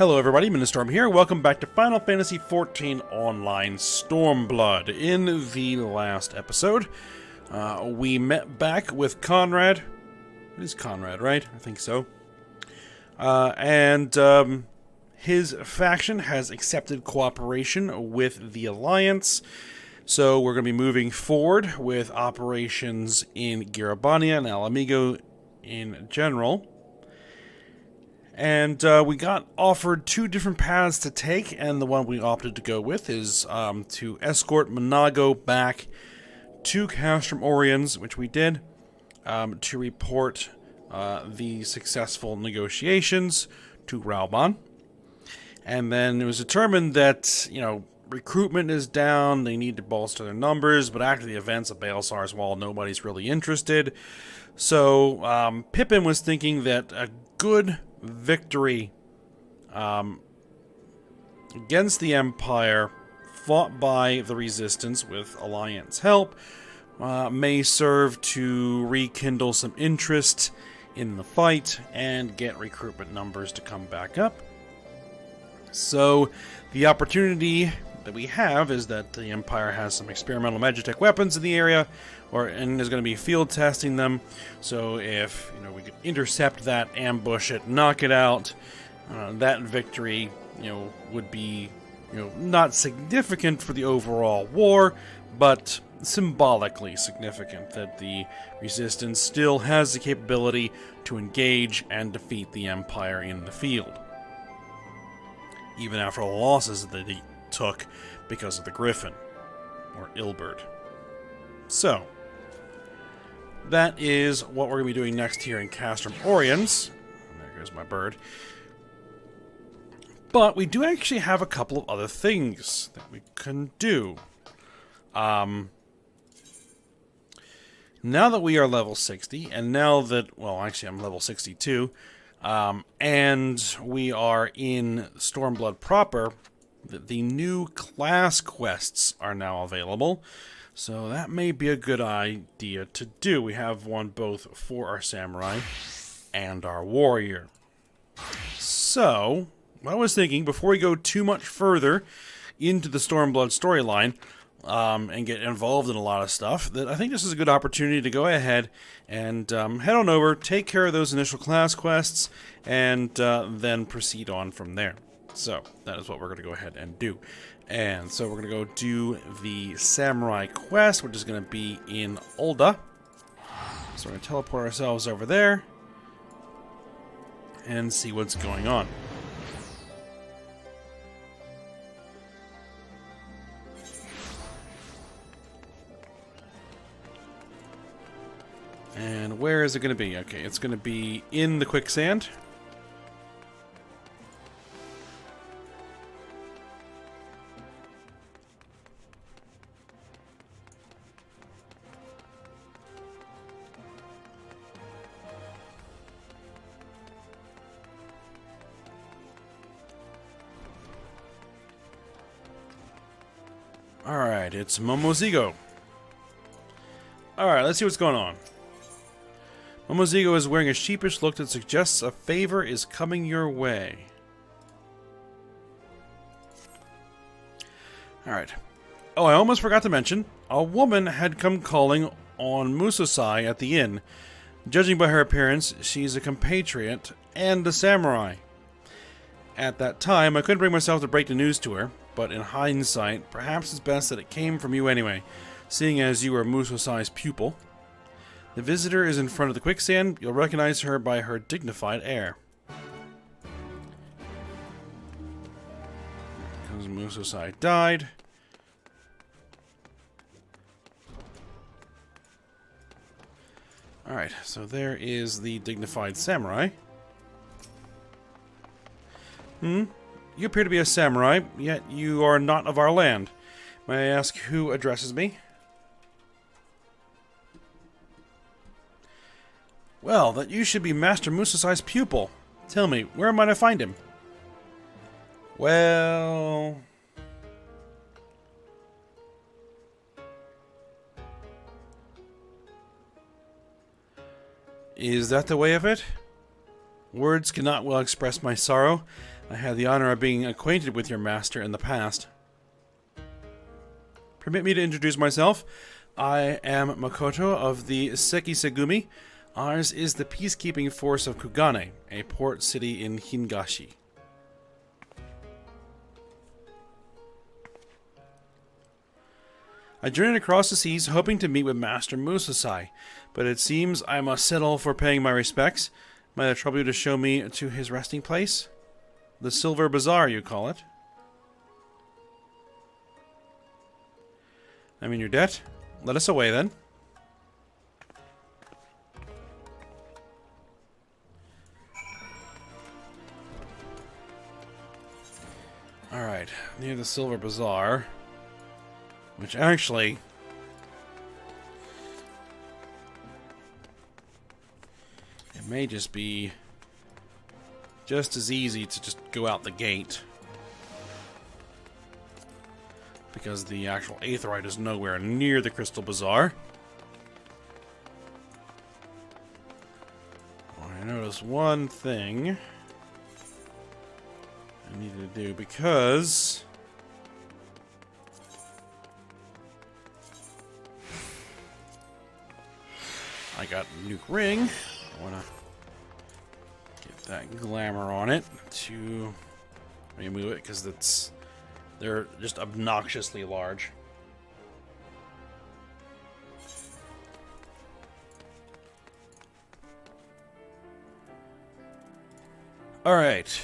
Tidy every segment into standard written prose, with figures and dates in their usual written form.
Hello everybody, Storm here. Welcome back to Final Fantasy XIV Online Stormblood. In the last episode, we met back with Conrad. It is Conrad, right? I think so. And his faction has accepted cooperation with the Alliance. So we're going to be moving forward with operations in Garabania and Alamigo in general. And we got offered two different paths to take, and the one we opted to go with is to escort Monago back to Castrum Oriens, which we did, to report the successful negotiations to Raubon. And then it was determined that, recruitment is down, they need to bolster their numbers, but after the events of Baelsar's Wall, nobody's really interested. So Pippin was thinking that a good victory against the Empire, fought by the Resistance with Alliance help, may serve to rekindle some interest in the fight and get recruitment numbers to come back up. So the opportunity that we have is that the Empire has some experimental Magitech weapons in the area, and is going to be field testing them. So if we could intercept that, ambush it, knock it out, that victory would be not significant for the overall war, but symbolically significant that the Resistance still has the capability to engage and defeat the Empire in the field, even after the losses that they took because of the Griffin, or Ilberd. So, that is what we're going to be doing next here in Castrum Oriens. There goes my bird. But we do actually have a couple of other things that we can do. Now that we are level 60, and now that, well, actually I'm level 62, and we are in Stormblood proper, the new class quests are now available. So that may be a good idea to do. We have one both for our samurai and our warrior. So, I was thinking, before we go too much further into the Stormblood storyline, and get involved in a lot of stuff, that I think this is a good opportunity to go ahead and head on over, take care of those initial class quests, and then proceed on from there. So, that is what we're going to go ahead and do. And so we're going to go do the Samurai quest, which is going to be in Ul'dah. So we're going to teleport ourselves over there and see what's going on. And where is it going to be? Okay, it's going to be in the quicksand. Alright, it's Momozigo. Alright, let's see what's going on. Momozigo is wearing a sheepish look that suggests a favor is coming your way. Alright. Oh, I almost forgot to mention, a woman had come calling on Musosai at the inn. Judging by her appearance, she's a compatriot and a samurai. At that time, I couldn't bring myself to break the news to her, but in hindsight, perhaps it's best that it came from you anyway, seeing as you are Musosai's pupil. The visitor is in front of the quicksand. You'll recognize her by her dignified air. Because Musosai died. Alright, so there is the dignified samurai. You appear to be a samurai, yet you are not of our land. May I ask who addresses me? Well, that you should be Master Musosai's pupil. Tell me, where might I find him? Well... Is that the way of it? Words cannot well express my sorrow. I had the honor of being acquainted with your master in the past. Permit me to introduce myself. I am Makoto of the Sekisegumi. Ours is the peacekeeping force of Kugane, a port city in Hingashi. I journeyed across the seas hoping to meet with Master Musasai, but it seems I must settle for paying my respects. Might I trouble you to show me to his resting place? The Silver Bazaar, you call it. I'm in your debt. Let us away, then. Alright, near the Silver Bazaar. Which actually... it may just be just as easy to just go out the gate. Because the actual Aetheryte is nowhere near the Crystal Bazaar. I noticed one thing I needed to do, because I got Nuke Ring. I want to get that glamour on it to remove it, because they're just obnoxiously large. Alright.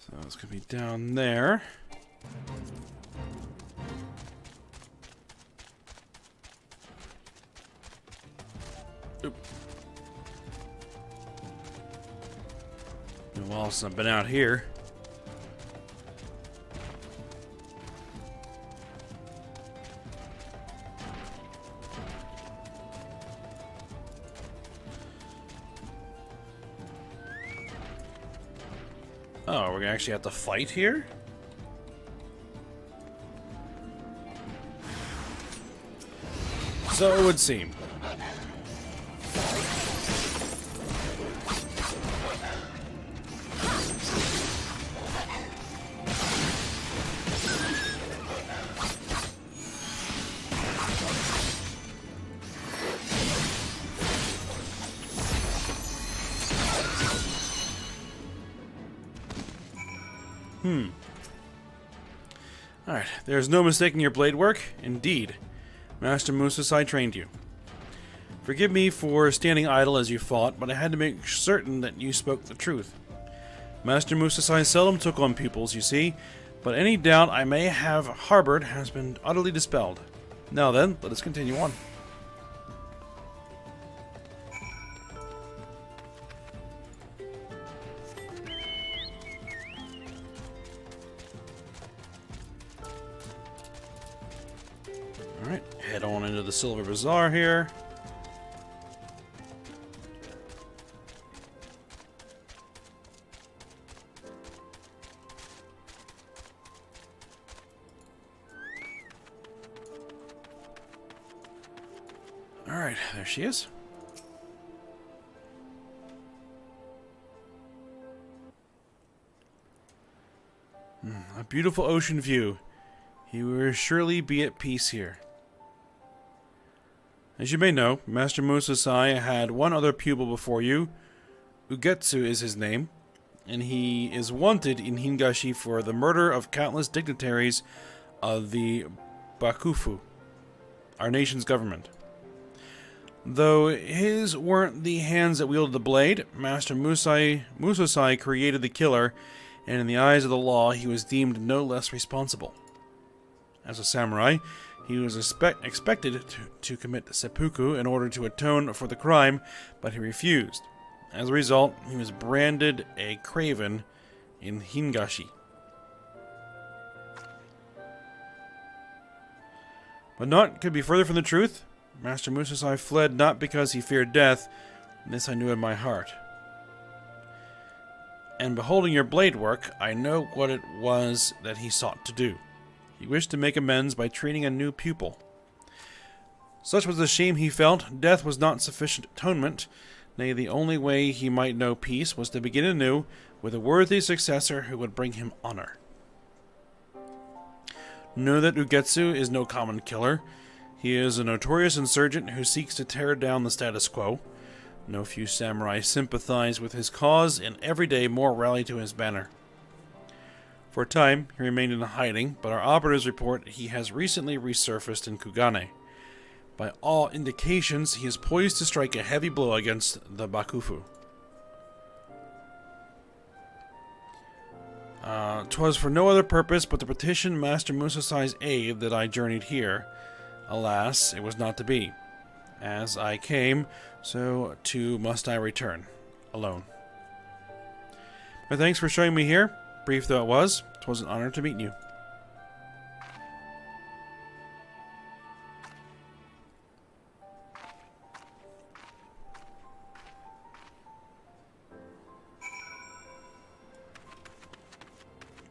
So it's going to be down there. Oop. Been a while since I've been out here. Oh, we're gonna actually have to fight here? So it would seem. Alright, there's no mistaking your blade work. Indeed, Master Musasai trained you. Forgive me for standing idle as you fought, but I had to make certain that you spoke the truth. Master Musasai seldom took on pupils, you see, but any doubt I may have harbored has been utterly dispelled. Now then, let us continue on. Alright, head on into the Silver Bazaar here. Alright, there she is. A beautiful ocean view. You will surely be at peace here. As you may know, Master Musasai had one other pupil before you. Ugetsu is his name, and he is wanted in Hingashi for the murder of countless dignitaries of the Bakufu, our nation's government. Though his weren't the hands that wielded the blade, Master Musasai created the killer, and in the eyes of the law, he was deemed no less responsible. As a samurai, he was expected to commit seppuku in order to atone for the crime, but he refused. As a result, he was branded a craven in Hingashi. But naught could be further from the truth. Master Musasai fled not because he feared death, and this I knew in my heart. And beholding your blade work, I know what it was that he sought to do. He wished to make amends by training a new pupil. Such was the shame he felt, death was not sufficient atonement. Nay, the only way he might know peace was to begin anew with a worthy successor who would bring him honor. Know that Ugetsu is no common killer. He is a notorious insurgent who seeks to tear down the status quo. No few samurai sympathize with his cause, and every day more rally to his banner. For a time, he remained in hiding, but our operatives report he has recently resurfaced in Kugane. By all indications, he is poised to strike a heavy blow against the Bakufu. 'Twas for no other purpose but to petition Master Musasai's aid that I journeyed here. Alas, it was not to be. As I came, so too must I return, alone. My thanks for showing me here. Brief though it was, 'twas an honor to meet you.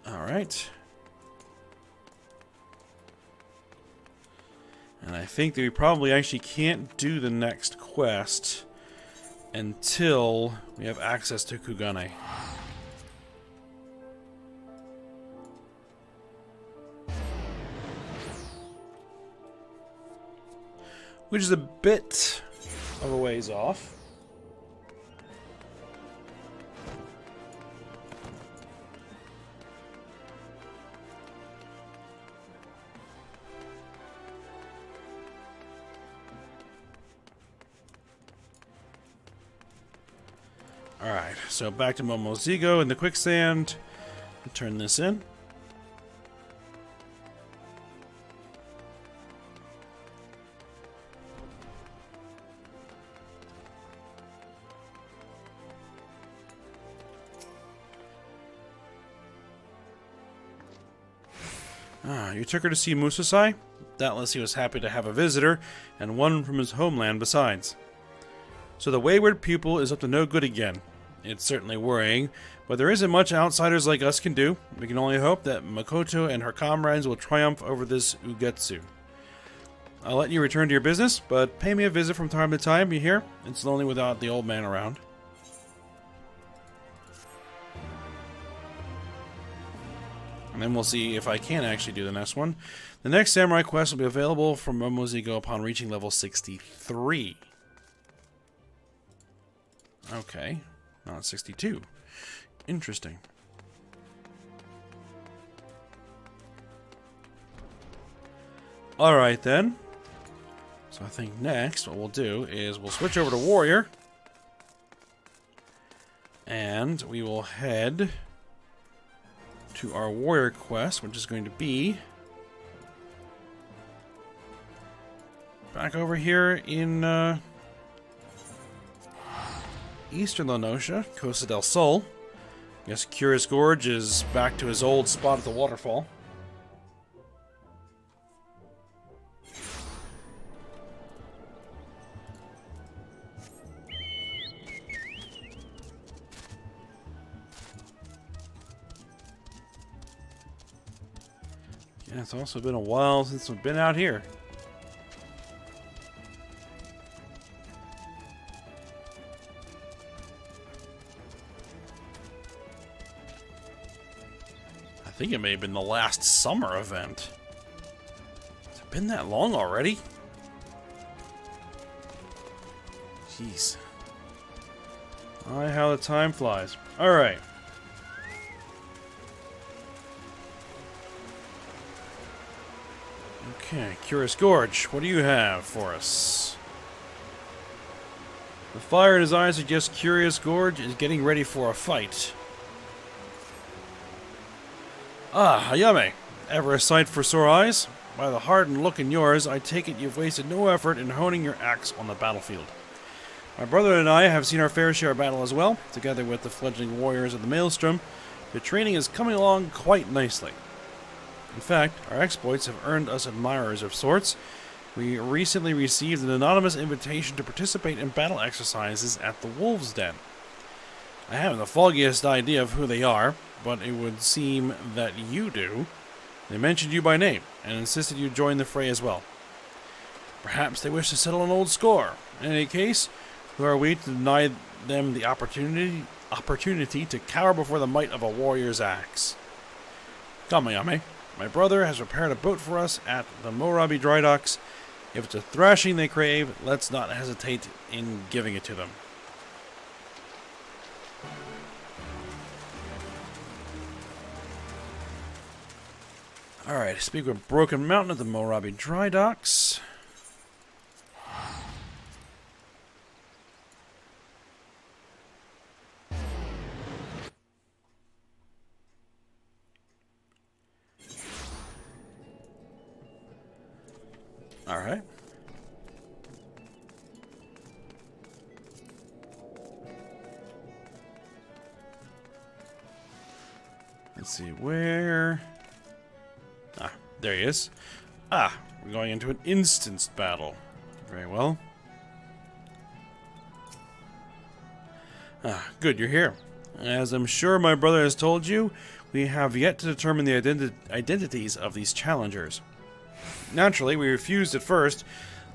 Alright. And I think that we probably actually can't do the next quest until we have access to Kugane. Which is a bit of a ways off. Alright, so back to Momozigo in the quicksand. Turn this in. You took her to see Musasai? Doubtless he was happy to have a visitor, and one from his homeland besides. So the wayward pupil is up to no good again. It's certainly worrying, but there isn't much outsiders like us can do. We can only hope that Makoto and her comrades will triumph over this Ugetsu. I'll let you return to your business, but pay me a visit from time to time, you hear? It's lonely without the old man around. And then we'll see if I can actually do the next one. The next samurai quest will be available from Momozigo upon reaching level 63. Okay. Not 62. Interesting. Alright then. So I think next what we'll do is we'll switch over to Warrior. And we will head to our Warrior quest, which is going to be back over here in Eastern Lenosha, Costa del Sol. I guess Curious Gorge is back to his old spot at the waterfall. Yeah, it's also been a while since we've been out here. I think it may have been the last summer event. Has it been that long already? Jeez. Oh, how the time flies. Alright. Okay, Curious Gorge, what do you have for us? The fire in his eyes suggests Curious Gorge is getting ready for a fight. Ah, Hayame. Ever a sight for sore eyes? By the hardened look in yours, I take it you've wasted no effort in honing your axe on the battlefield. My brother and I have seen our fair share of battle as well, together with the fledgling warriors of the Maelstrom. The training is coming along quite nicely. In fact, our exploits have earned us admirers of sorts. We recently received an anonymous invitation to participate in battle exercises at the Wolves' Den. I haven't the foggiest idea of who they are, but it would seem that you do. They mentioned you by name, and insisted you join the fray as well. Perhaps they wish to settle an old score. In any case, who are we to deny them the opportunity to cower before the might of a warrior's axe? Come, Ayame. My brother has prepared a boat for us at the Morabi dry docks. If it's a thrashing they crave, let's not hesitate in giving it to them. Alright, speak with Broken Mountain at the Morabi dry docks. Alright. Let's see, where... Ah, there he is. Ah, we're going into an instanced battle. Very well. Ah, good, you're here. As I'm sure my brother has told you, we have yet to determine the identities of these challengers. Naturally, we refused at first.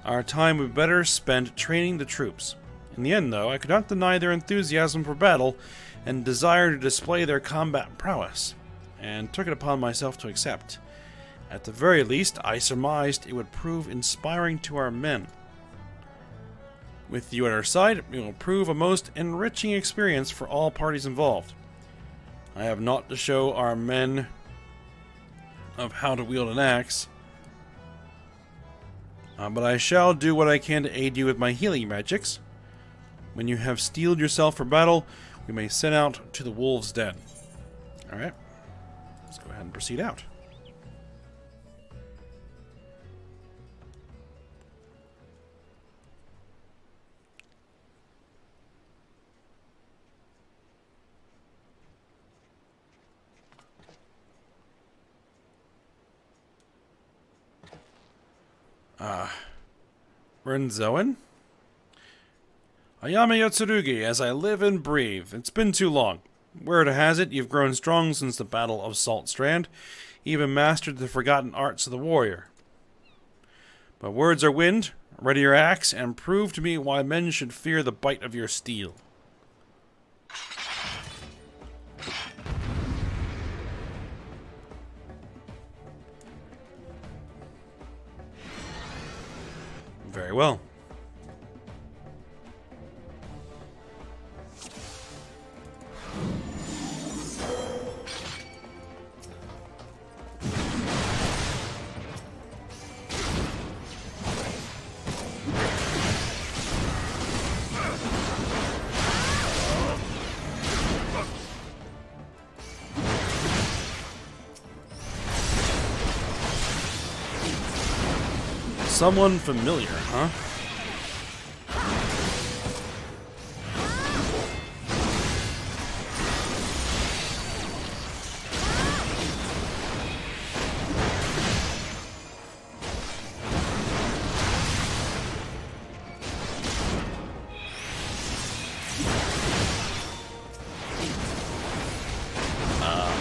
Our time would be better spent training the troops. In the end, though, I could not deny their enthusiasm for battle and desire to display their combat prowess, and took it upon myself to accept. At the very least, I surmised it would prove inspiring to our men. With you at our side, it will prove a most enriching experience for all parties involved. I have naught to show our men of how to wield an axe, but I shall do what I can to aid you with my healing magics. When you have steeled yourself for battle, we may set out to the Wolves' Den. Alright, let's go ahead and proceed out. Renzoan? Ayame Yotsurugi, as I live and breathe. It's been too long. Word has it, you've grown strong since the Battle of Salt Strand, even mastered the forgotten arts of the warrior. But words are wind. Ready your axe, and prove to me why men should fear the bite of your steel. Very well. Someone familiar, huh?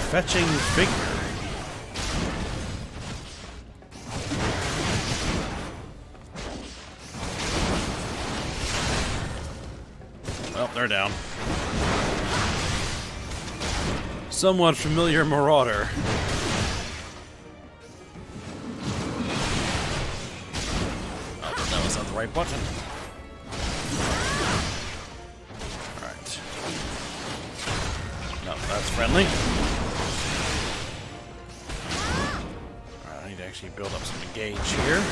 Fetching figure. Well, they're down. Somewhat familiar marauder. Oh, that was not the right button. Alright. No, that's friendly. Alright, I need to actually build up some gauge here.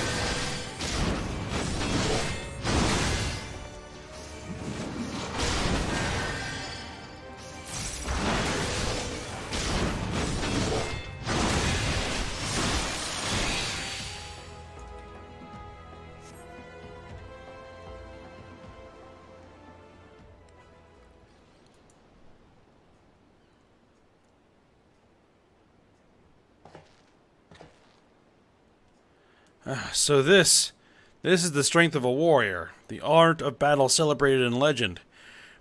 So this is the strength of a warrior, the art of battle celebrated in legend.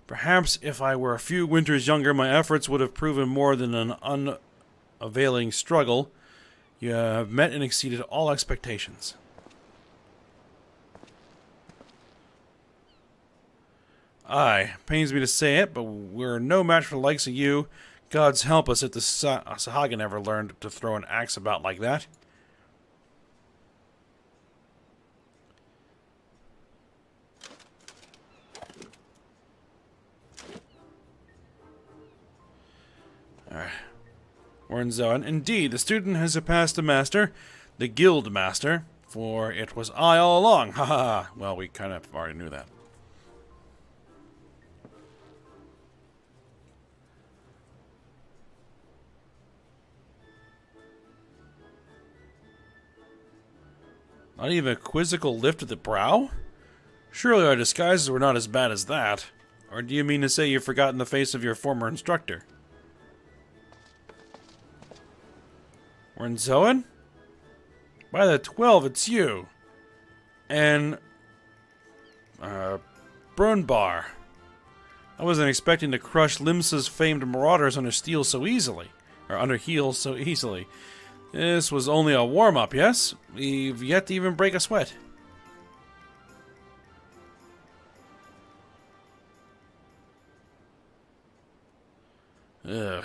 Perhaps if I were a few winters younger, my efforts would have proven more than an unavailing struggle. You have met and exceeded all expectations. Aye, pains me to say it, but we're no match for the likes of you. Gods help us if the Sahagin ever learned to throw an axe about like that. Eorzea, indeed, the student has surpassed the master, the guild master, for it was I all along. Ha ha ha. Well, we kind of already knew that. Not even a quizzical lift of the brow? Surely our disguises were not as bad as that. Or do you mean to say you've forgotten the face of your former instructor? Eorzea? By the 12, it's you. And Brunbar. I wasn't expecting to crush Limsa's famed marauders under steel so easily. Or under heels so easily. This was only a warm-up, yes? We've yet to even break a sweat. Ugh.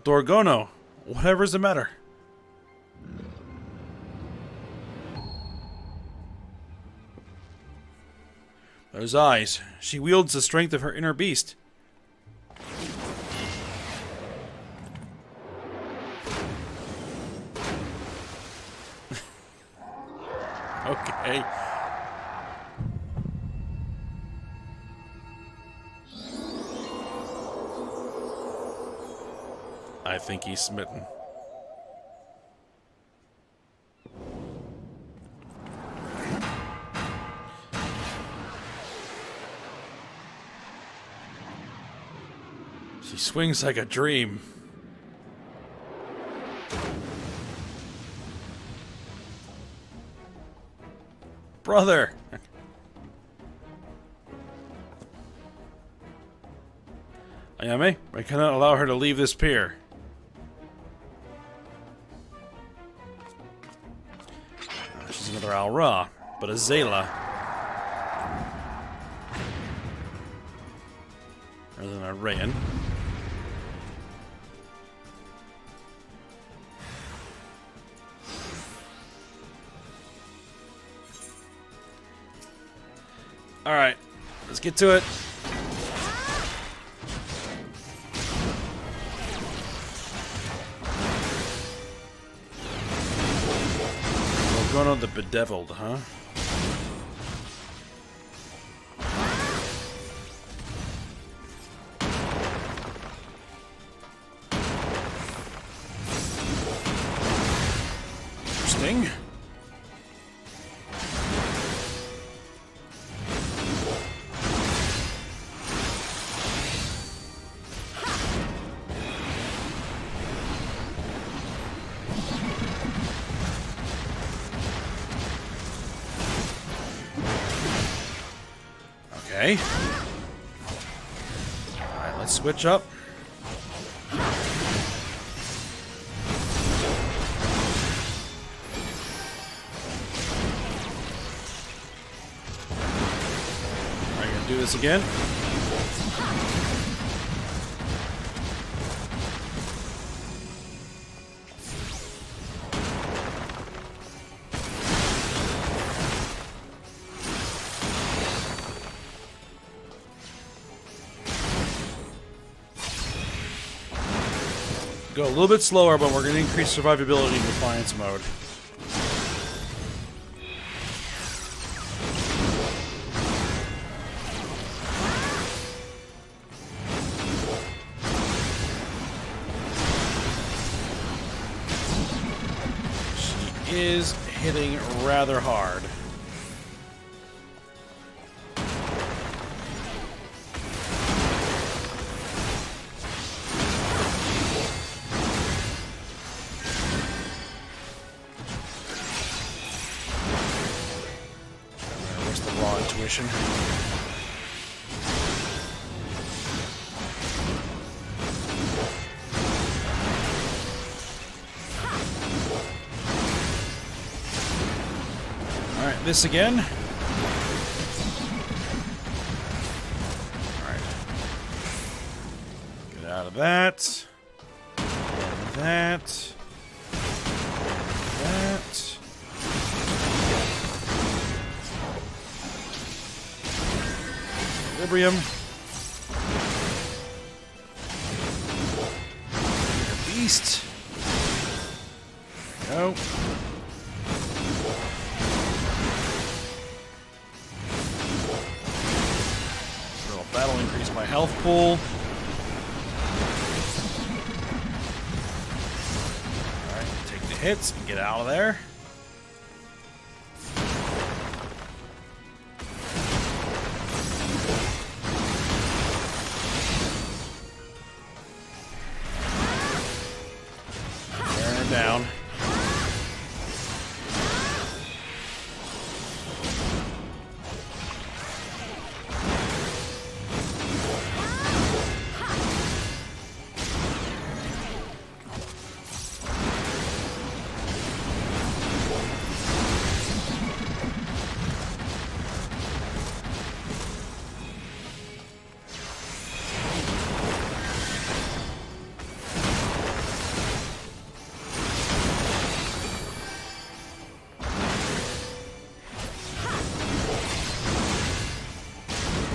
Dorgono, whatever's the matter? Those eyes. She wields the strength of her inner beast. Okay. I think he's smitten. She swings like a dream. Brother! Ayame, I cannot allow her to leave this pier. She's another Al-Ra, but a Zayla. Rather than a Rayan. Alright, let's get to it. We're going on the Bedeviled, huh? Interesting. Okay. Alright, let's switch up. Are you gonna do this again? Go a little bit slower, but we're going to increase survivability in Defiance mode. She is hitting rather hard. Where's the raw intuition? Alright, this again. Alright. Get out of that. And that. That. Equilibrium. Beast. There we go. That'll increase my health pool. Alright, take the hits and get out of there. Tearing her down.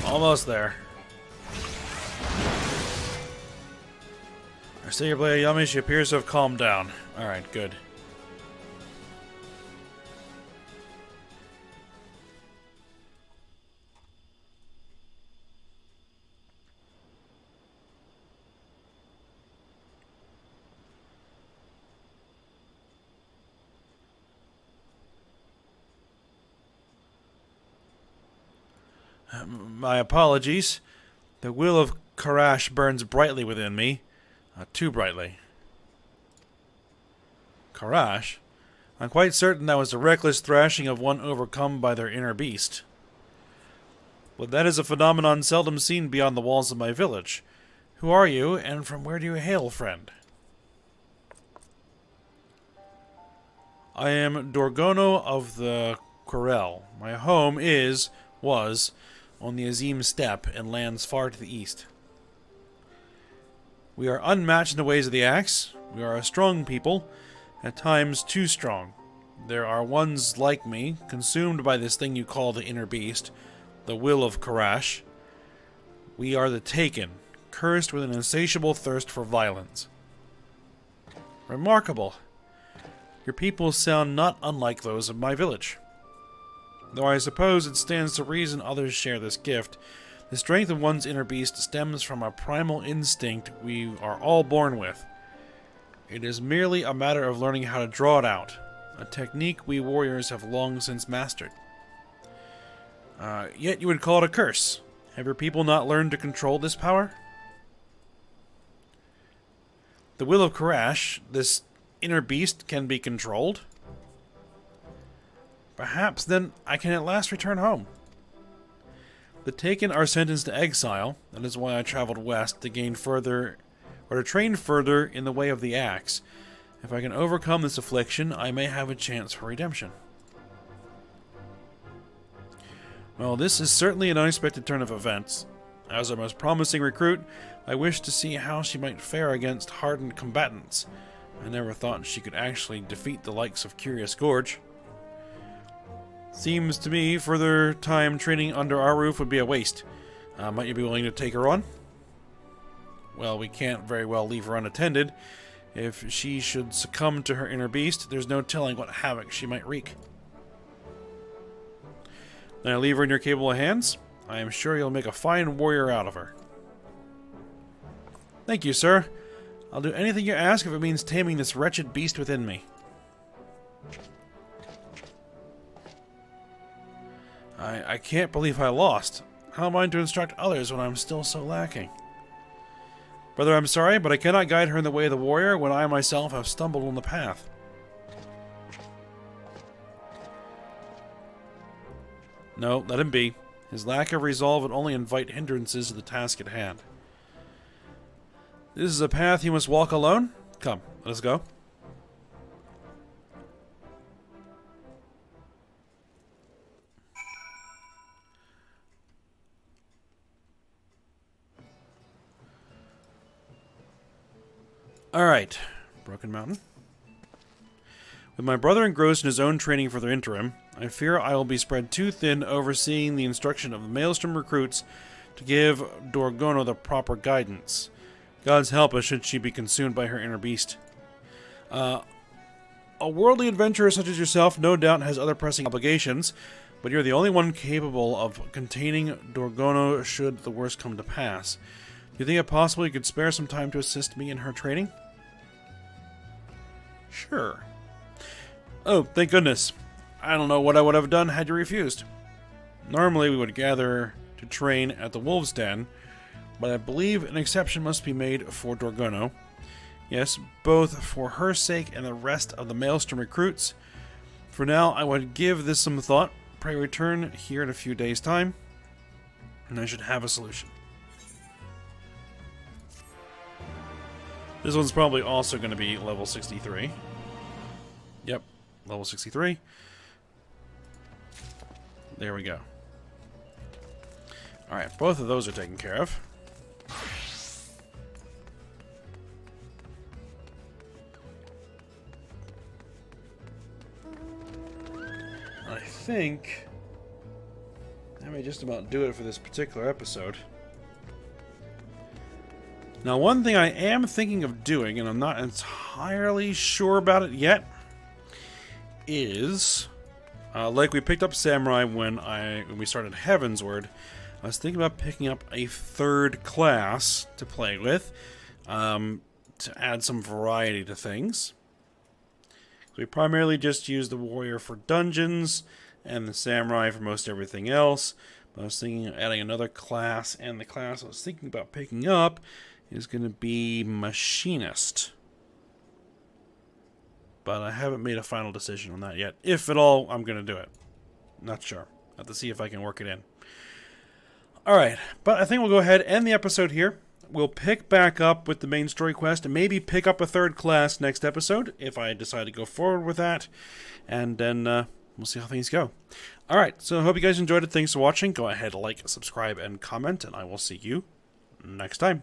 Almost there. I see your blade yummy. She appears to have calmed down. Alright, good. My apologies. The will of Karash burns brightly within me. Too brightly. Karash? I'm quite certain that was the reckless thrashing of one overcome by their inner beast. But that is a phenomenon seldom seen beyond the walls of my village. Who are you, and from where do you hail, friend? I am Dorgono of the Querelle. My home was, on the Azim Steppe and lands far to the east. We are unmatched in the ways of the axe. We are a strong people, at times too strong. There are ones like me, consumed by this thing you call the inner beast, the will of Karash. We are the Taken, cursed with an insatiable thirst for violence. Remarkable. Your people sound not unlike those of my village. Though I suppose it stands to reason others share this gift, the strength of one's inner beast stems from a primal instinct we are all born with. It is merely a matter of learning how to draw it out, a technique we warriors have long since mastered. Yet you would call it a curse. Have your people not learned to control this power? The will of Karash, this inner beast, can be controlled? Perhaps, then, I can at last return home. The Taken are sentenced to exile. That is why I traveled west to gain further, or to train further in the way of the axe. If I can overcome this affliction, I may have a chance for redemption. Well, this is certainly an unexpected turn of events. As our most promising recruit, I wish to see how she might fare against hardened combatants. I never thought she could actually defeat the likes of Curious Gorge. Seems to me further time training under our roof would be a waste. Might you be willing to take her on? Well, we can't very well leave her unattended. If she should succumb to her inner beast, there's no telling what havoc she might wreak. Then I leave her in your capable hands. I am sure you'll make a fine warrior out of her. Thank you, sir. I'll do anything you ask if it means taming this wretched beast within me. I can't believe I lost. How am I to instruct others when I'm still so lacking? Brother, I'm sorry, but I cannot guide her in the way of the warrior when I myself have stumbled on the path. No, let him be. His lack of resolve would only invite hindrances to the task at hand. This is a path you must walk alone? Come, let us go. Alright, Broken Mountain. With my brother engrossed in his own training for the interim, I fear I will be spread too thin overseeing the instruction of the Maelstrom recruits to give Dorgono the proper guidance. God's help us should she be consumed by her inner beast. A worldly adventurer such as yourself no doubt has other pressing obligations, but you're the only one capable of containing Dorgono should the worst come to pass. Do you think it possible you could spare some time to assist me in her training? Sure. Oh, thank goodness. I don't know what I would have done had you refused. Normally we would gather to train at the Wolves' Den, but I believe an exception must be made for Dorgono. Yes, both for her sake and the rest of the Maelstrom recruits. For now, I would give this some thought. Pray return here in a few days' time, and I should have a solution. This one's probably also going to be level 63. Yep, level 63. There we go. Alright, both of those are taken care of. I think that may just about do it for this particular episode. Now, one thing I am thinking of doing, and I'm not entirely sure about it yet, is, like we picked up Samurai when we started Heavensward, I was thinking about picking up a third class to play with, to add some variety to things. We primarily just use the Warrior for dungeons, and the Samurai for most everything else. But I was thinking of adding another class, and the class I was thinking about picking up is going to be Machinist. But I haven't made a final decision on that yet. If at all, I'm going to do it. Not sure. I have to see if I can work it in. Alright, but I think we'll go ahead and end the episode here. We'll pick back up with the main story quest and maybe pick up a third class next episode if I decide to go forward with that. And then we'll see how things go. Alright, so I hope you guys enjoyed it. Thanks for watching. Go ahead, like, subscribe, and comment, and I will see you next time.